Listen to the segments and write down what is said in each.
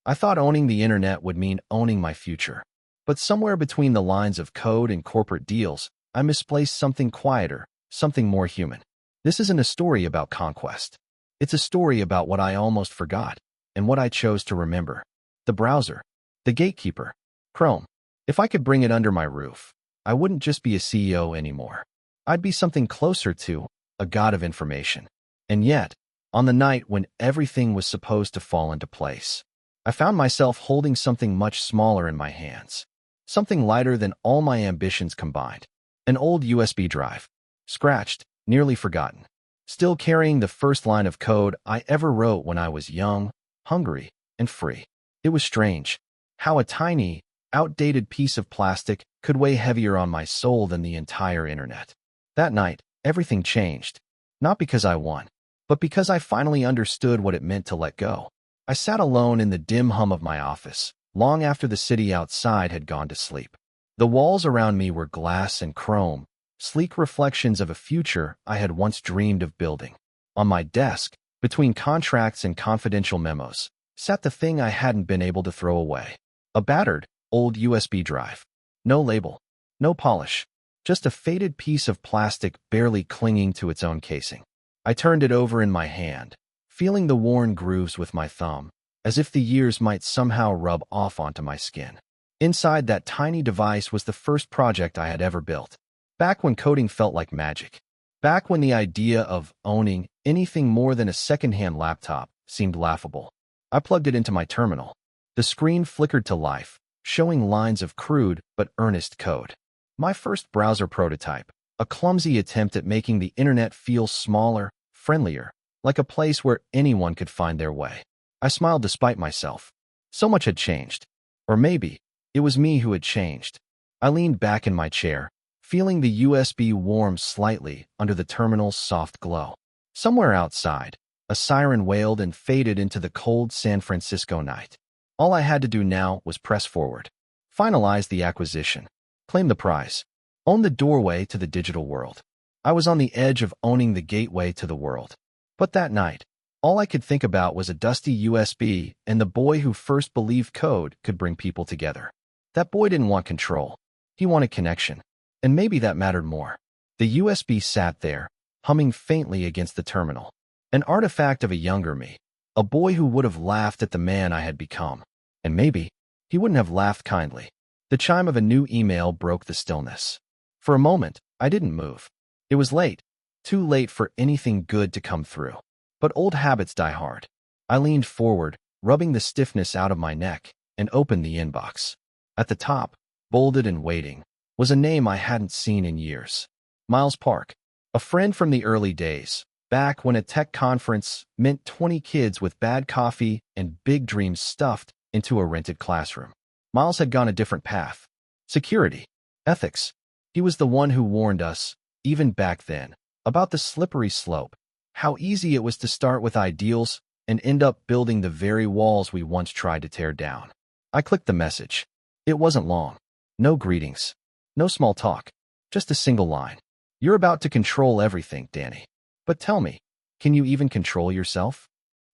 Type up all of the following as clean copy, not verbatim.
I thought owning the internet would mean owning my future. But somewhere between the lines of code and corporate deals, I misplaced something quieter, something more human. This isn't a story about conquest. It's a story about what I almost forgot and what I chose to remember. The browser. The gatekeeper. Chrome. If I could bring it under my roof, I wouldn't just be a CEO anymore. I'd be something closer to a god of information. And yet, on the night when everything was supposed to fall into place, I found myself holding something much smaller in my hands. Something lighter than all my ambitions combined. An old USB drive. Scratched, nearly forgotten. Still carrying the first line of code I ever wrote when I was young, hungry, and free. It was strange how a tiny, outdated piece of plastic could weigh heavier on my soul than the entire internet. That night, everything changed. Not because I won, but because I finally understood what it meant to let go. I sat alone in the dim hum of my office, long after the city outside had gone to sleep. The walls around me were glass and chrome, sleek reflections of a future I had once dreamed of building. On my desk, between contracts and confidential memos, sat the thing I hadn't been able to throw away. A battered, old USB drive. No label, no polish, just a faded piece of plastic barely clinging to its own casing. I turned it over in my hand, feeling the worn grooves with my thumb, as if the years might somehow rub off onto my skin. Inside that tiny device was the first project I had ever built. Back when coding felt like magic. Back when the idea of owning anything more than a secondhand laptop seemed laughable. I plugged it into my terminal. The screen flickered to life, showing lines of crude but earnest code. My first browser prototype, a clumsy attempt at making the internet feel smaller, friendlier, like a place where anyone could find their way. I smiled despite myself. So much had changed. Or maybe it was me who had changed. I leaned back in my chair, feeling the USB warm slightly under the terminal's soft glow. Somewhere outside, a siren wailed and faded into the cold San Francisco night. All I had to do now was press forward, finalize the acquisition, claim the prize, own the doorway to the digital world. I was on the edge of owning the gateway to the world. But that night, all I could think about was a dusty USB and the boy who first believed code could bring people together. That boy didn't want control. He wanted connection. And maybe that mattered more. The USB sat there, humming faintly against the terminal. An artifact of a younger me. A boy who would have laughed at the man I had become. And maybe he wouldn't have laughed kindly. The chime of a new email broke the stillness. For a moment, I didn't move. It was late. Too late for anything good to come through. But old habits die hard. I leaned forward, rubbing the stiffness out of my neck, and opened the inbox. At the top, bolded and waiting, was a name I hadn't seen in years. Miles Park, a friend from the early days, back when a tech conference meant 20 kids with bad coffee and big dreams stuffed into a rented classroom. Miles had gone a different path. Security. Ethics. He was the one who warned us, even back then, about the slippery slope, how easy it was to start with ideals and end up building the very walls we once tried to tear down. I clicked the message. It wasn't long. No greetings. No small talk. Just a single line. You're about to control everything, Danny. But tell me, can you even control yourself?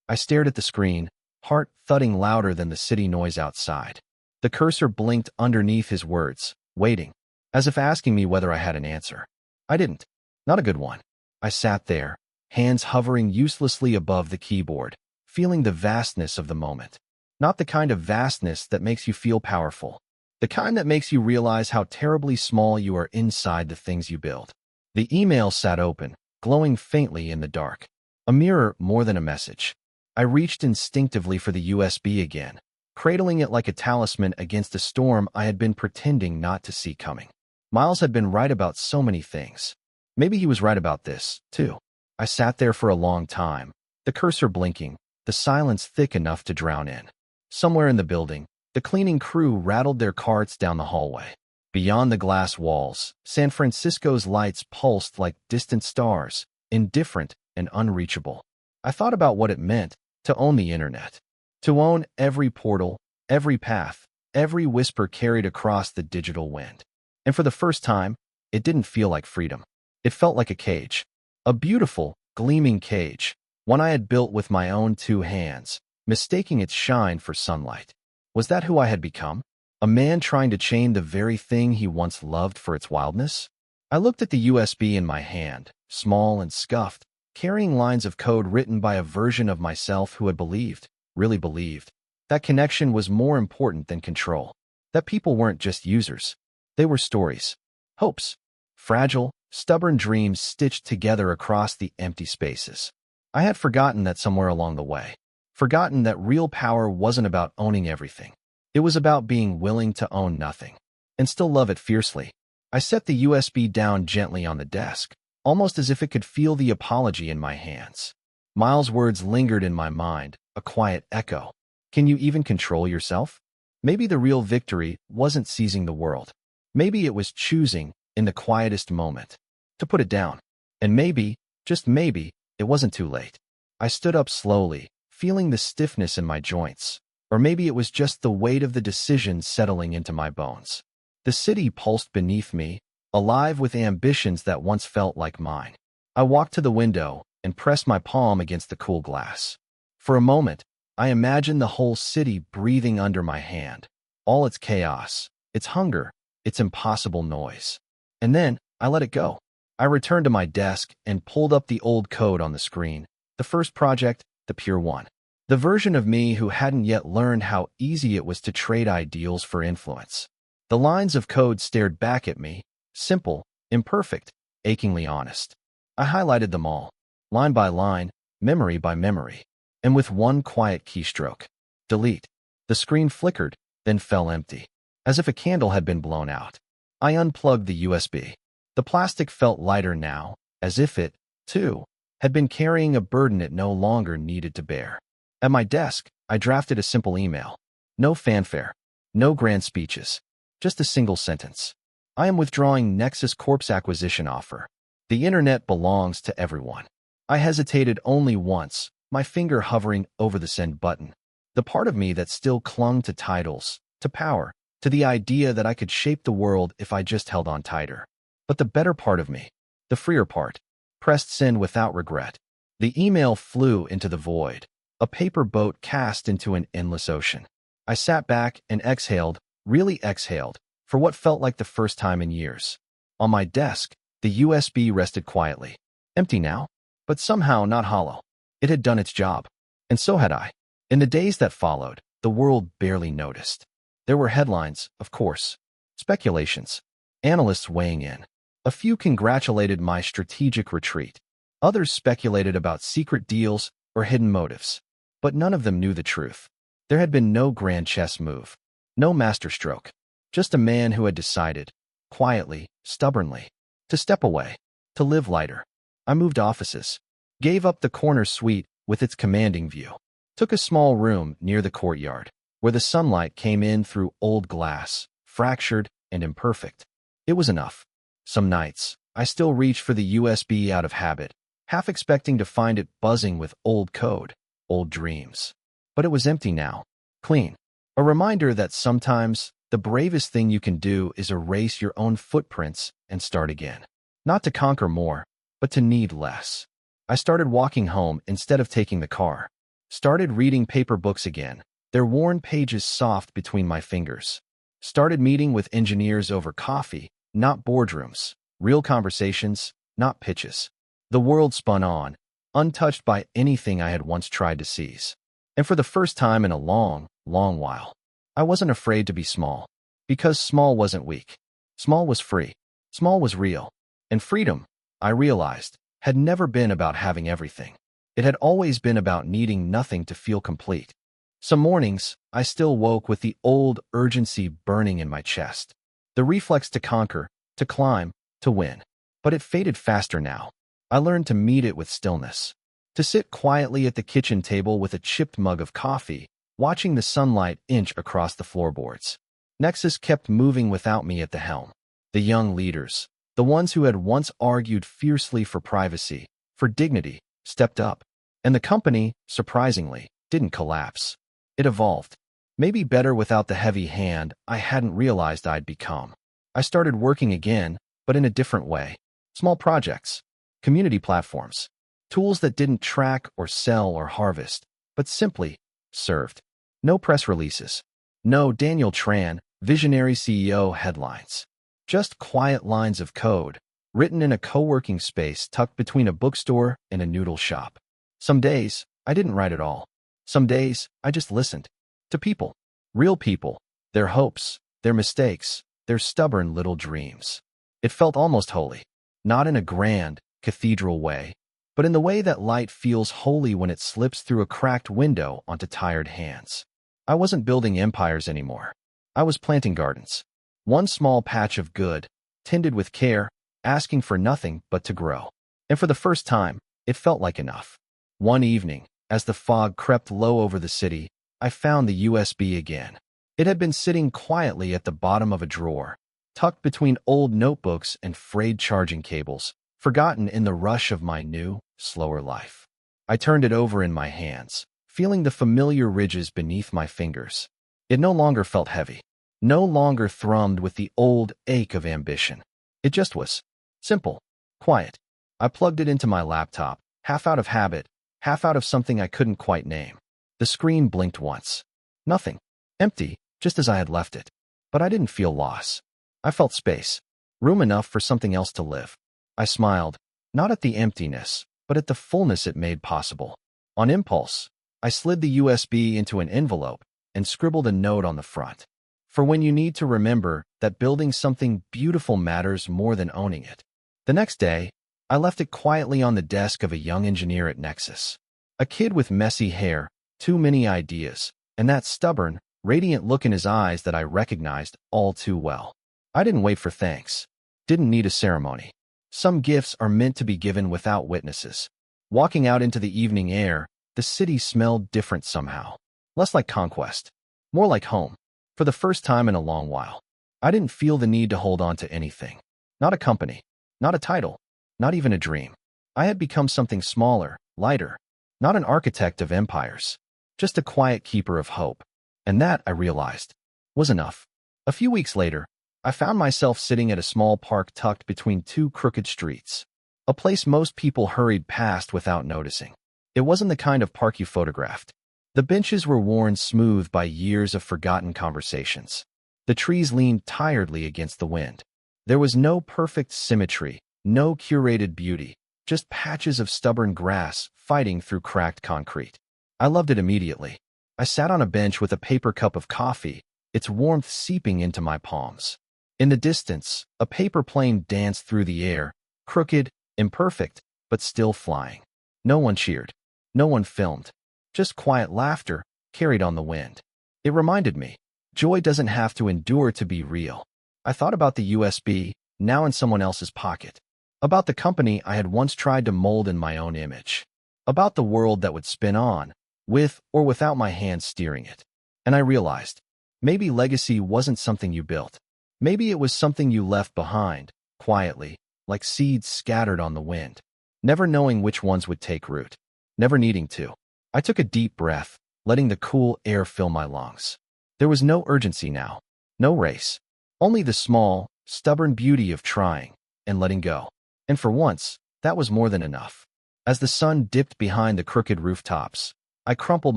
I stared at the screen, heart thudding louder than the city noise outside. The cursor blinked underneath his words, waiting, as if asking me whether I had an answer. I didn't. Not a good one. I sat there, hands hovering uselessly above the keyboard, feeling the vastness of the moment. Not the kind of vastness that makes you feel powerful. The kind that makes you realize how terribly small you are inside the things you build. The email sat open, glowing faintly in the dark. A mirror more than a message. I reached instinctively for the USB again, cradling it like a talisman against a storm I had been pretending not to see coming. Miles had been right about so many things. Maybe he was right about this, too. I sat there for a long time, the cursor blinking, the silence thick enough to drown in. Somewhere in the building, the cleaning crew rattled their carts down the hallway. Beyond the glass walls, San Francisco's lights pulsed like distant stars, indifferent and unreachable. I thought about what it meant to own the internet. To own every portal, every path, every whisper carried across the digital wind. And for the first time, it didn't feel like freedom. It felt like a cage. A beautiful, gleaming cage, one I had built with my own two hands, mistaking its shine for sunlight. Was that who I had become? A man trying to chain the very thing he once loved for its wildness? I looked at the USB in my hand, small and scuffed, carrying lines of code written by a version of myself who had believed, really believed, that connection was more important than control, that people weren't just users. They were stories, hopes, fragile, stubborn dreams stitched together across the empty spaces. I had forgotten that somewhere along the way, forgotten that real power wasn't about owning everything. It was about being willing to own nothing and still love it fiercely. I set the USB down gently on the desk, almost as if it could feel the apology in my hands. Miles' words lingered in my mind, a quiet echo. Can you even control yourself? Maybe the real victory wasn't seizing the world. Maybe it was choosing, in the quietest moment, to put it down. And maybe, just maybe, it wasn't too late. I stood up slowly, feeling the stiffness in my joints. Or maybe it was just the weight of the decision settling into my bones. The city pulsed beneath me, alive with ambitions that once felt like mine. I walked to the window and pressed my palm against the cool glass. For a moment, I imagined the whole city breathing under my hand, all its chaos, its hunger, its impossible noise. And then, I let it go. I returned to my desk and pulled up the old code on the screen, the first project, the pure one. The version of me who hadn't yet learned how easy it was to trade ideals for influence. The lines of code stared back at me, simple, imperfect, achingly honest. I highlighted them all, line by line, memory by memory, and with one quiet keystroke, delete. The screen flickered, then fell empty, as if a candle had been blown out. I unplugged the USB. The plastic felt lighter now, as if it, too, had been carrying a burden it no longer needed to bear. At my desk, I drafted a simple email. No fanfare, no grand speeches, just a single sentence. I am withdrawing Nexus Corp's acquisition offer. The internet belongs to everyone. I hesitated only once, my finger hovering over the send button. The part of me that still clung to titles, to power, to the idea that I could shape the world if I just held on tighter. But the better part of me, the freer part, pressed send without regret. The email flew into the void, a paper boat cast into an endless ocean. I sat back and exhaled, really exhaled, for what felt like the first time in years. On my desk, the USB rested quietly. Empty now, but somehow not hollow. It had done its job. And so had I. In the days that followed, the world barely noticed. There were headlines, of course. Speculations. Analysts weighing in. A few congratulated my strategic retreat. Others speculated about secret deals or hidden motives. But none of them knew the truth. There had been no grand chess move. No masterstroke. Just a man who had decided, quietly, stubbornly, to step away, to live lighter. I moved offices. Gave up the corner suite with its commanding view. Took a small room near the courtyard, where the sunlight came in through old glass, fractured and imperfect. It was enough. Some nights, I still reached for the USB out of habit, half expecting to find it buzzing with old code, old dreams. But it was empty now, clean. A reminder that sometimes the bravest thing you can do is erase your own footprints and start again. Not to conquer more, but to need less. I started walking home instead of taking the car. Started reading paper books again, their worn pages soft between my fingers. Started meeting with engineers over coffee, not boardrooms. Real conversations, not pitches. The world spun on, untouched by anything I had once tried to seize. And for the first time in a long, long while, I wasn't afraid to be small. Because small wasn't weak. Small was free. Small was real. And freedom, I realized, had never been about having everything. It had always been about needing nothing to feel complete. Some mornings, I still woke with the old urgency burning in my chest. The reflex to conquer, to climb, to win. But it faded faster now. I learned to meet it with stillness. To sit quietly at the kitchen table with a chipped mug of coffee, watching the sunlight inch across the floorboards. Nexus kept moving without me at the helm. The young leaders, the ones who had once argued fiercely for privacy, for dignity, stepped up. And the company, surprisingly, didn't collapse. It evolved. Maybe better without the heavy hand I hadn't realized I'd become. I started working again, but in a different way. Small projects, community platforms, tools that didn't track or sell or harvest, but simply served. No press releases. No Daniel Tran, visionary CEO headlines. Just quiet lines of code, written in a co-working space tucked between a bookstore and a noodle shop. Some days, I didn't write at all. Some days, I just listened. To people. Real people. Their hopes, their mistakes, their stubborn little dreams. It felt almost holy. Not in a grand, cathedral way, but in the way that light feels holy when it slips through a cracked window onto tired hands. I wasn't building empires anymore. I was planting gardens. One small patch of good, tended with care, asking for nothing but to grow. And for the first time, it felt like enough. One evening, as the fog crept low over the city, I found the USB again. It had been sitting quietly at the bottom of a drawer, tucked between old notebooks and frayed charging cables, forgotten in the rush of my new, slower life. I turned it over in my hands, feeling the familiar ridges beneath my fingers. It no longer felt heavy, no longer thrummed with the old ache of ambition. It just was. Simple. Quiet. I plugged it into my laptop, half out of habit, half out of something I couldn't quite name. The screen blinked once. Nothing. Empty, just as I had left it. But I didn't feel loss. I felt space. Room enough for something else to live. I smiled, not at the emptiness, but at the fullness it made possible. On impulse, I slid the USB into an envelope and scribbled a note on the front. For when you need to remember that building something beautiful matters more than owning it. The next day, I left it quietly on the desk of a young engineer at Nexus. A kid with messy hair, too many ideas, and that stubborn, radiant look in his eyes that I recognized all too well. I didn't wait for thanks. Didn't need a ceremony. Some gifts are meant to be given without witnesses. Walking out into the evening air, the city smelled different somehow. Less like conquest. More like home. For the first time in a long while. I didn't feel the need to hold on to anything. Not a company. Not a title. Not even a dream. I had become something smaller, lighter. Not an architect of empires. Just a quiet keeper of hope. And that, I realized, was enough. A few weeks later, I found myself sitting at a small park tucked between two crooked streets. A place most people hurried past without noticing. It wasn't the kind of park you photographed. The benches were worn smooth by years of forgotten conversations. The trees leaned tiredly against the wind. There was no perfect symmetry, no curated beauty, just patches of stubborn grass fighting through cracked concrete. I loved it immediately. I sat on a bench with a paper cup of coffee, its warmth seeping into my palms. In the distance, a paper plane danced through the air, crooked, imperfect, but still flying. No one cheered. No one filmed. Just quiet laughter carried on the wind. It reminded me, joy doesn't have to endure to be real. I thought about the USB, now in someone else's pocket. About the company I had once tried to mold in my own image. About the world that would spin on, with or without my hands steering it. And I realized, maybe legacy wasn't something you built. Maybe it was something you left behind, quietly, like seeds scattered on the wind, never knowing which ones would take root, never needing to. I took a deep breath, letting the cool air fill my lungs. There was no urgency now, no race, only the small, stubborn beauty of trying and letting go. And for once, that was more than enough. As the sun dipped behind the crooked rooftops, I crumpled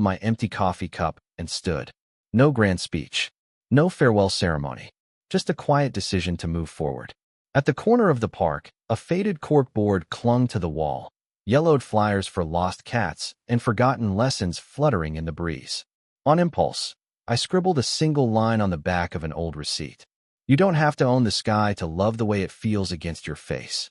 my empty coffee cup and stood. No grand speech, no farewell ceremony, just a quiet decision to move forward. At the corner of the park, a faded cork board clung to the wall, yellowed flyers for lost cats and forgotten lessons fluttering in the breeze. On impulse, I scribbled a single line on the back of an old receipt. You don't have to own the sky to love the way it feels against your face.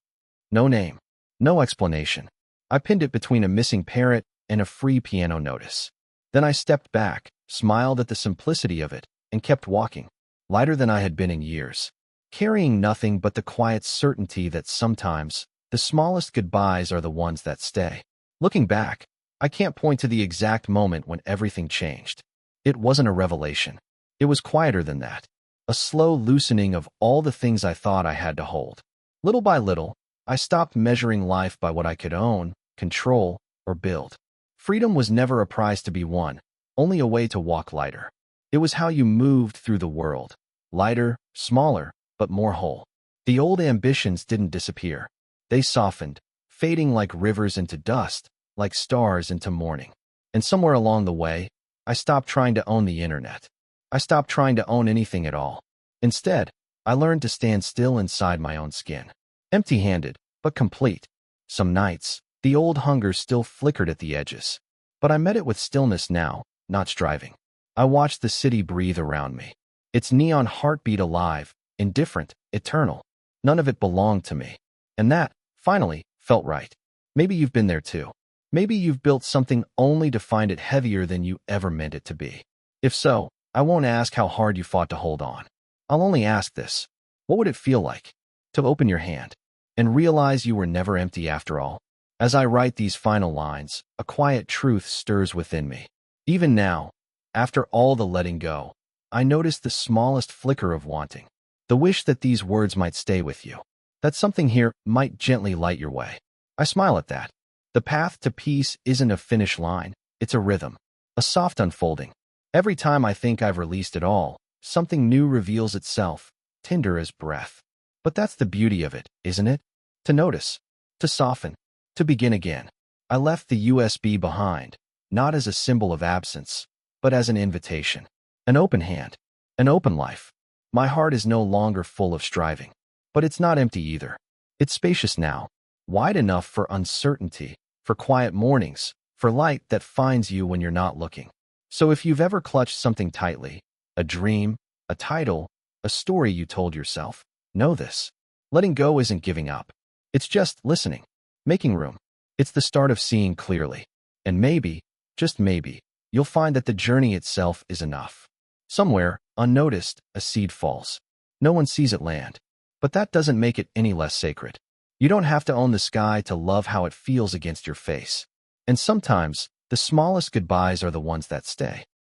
No name, no explanation. I pinned it between a missing parrot and a free piano notice. Then I stepped back, smiled at the simplicity of it, and kept walking, lighter than I had been in years, carrying nothing but the quiet certainty that sometimes the smallest goodbyes are the ones that stay. Looking back, I can't point to the exact moment when everything changed. It wasn't a revelation. It was quieter than that, a slow loosening of all the things I thought I had to hold. Little by little, I stopped measuring life by what I could own, control, or build. Freedom was never a prize to be won, only a way to walk lighter. It was how you moved through the world. Lighter, smaller, but more whole. The old ambitions didn't disappear. They softened, fading like rivers into dust, like stars into morning. And somewhere along the way, I stopped trying to own the internet. I stopped trying to own anything at all. Instead, I learned to stand still inside my own skin. Empty-handed, but complete. Some nights, the old hunger still flickered at the edges. But I met it with stillness now, not striving. I watched the city breathe around me. Its neon heartbeat alive, indifferent, eternal. None of it belonged to me. And that, finally, felt right. Maybe you've been there too. Maybe you've built something only to find it heavier than you ever meant it to be. If so, I won't ask how hard you fought to hold on. I'll only ask this. What would it feel like to open your hand and realize you were never empty after all? As I write these final lines, a quiet truth stirs within me. Even now, after all the letting go, I notice the smallest flicker of wanting. The wish that these words might stay with you. That something here might gently light your way. I smile at that. The path to peace isn't a finish line, it's a rhythm, a soft unfolding. Every time I think I've released it all, something new reveals itself, tender as breath. But that's the beauty of it, isn't it? To notice, to soften, to begin again. I left the USB behind, not as a symbol of absence, but as an invitation. An open hand, an open life. My heart is no longer full of striving, but it's not empty either. It's spacious now, wide enough for uncertainty, for quiet mornings, for light that finds you when you're not looking. So if you've ever clutched something tightly, a dream, a title, a story you told yourself, know this. Letting go isn't giving up. It's just listening, making room. It's the start of seeing clearly. And maybe, just maybe, you'll find that the journey itself is enough. Somewhere, unnoticed, a seed falls. No one sees it land. But that doesn't make it any less sacred. You don't have to own the sky to love how it feels against your face. And sometimes, the smallest goodbyes are the ones that stay.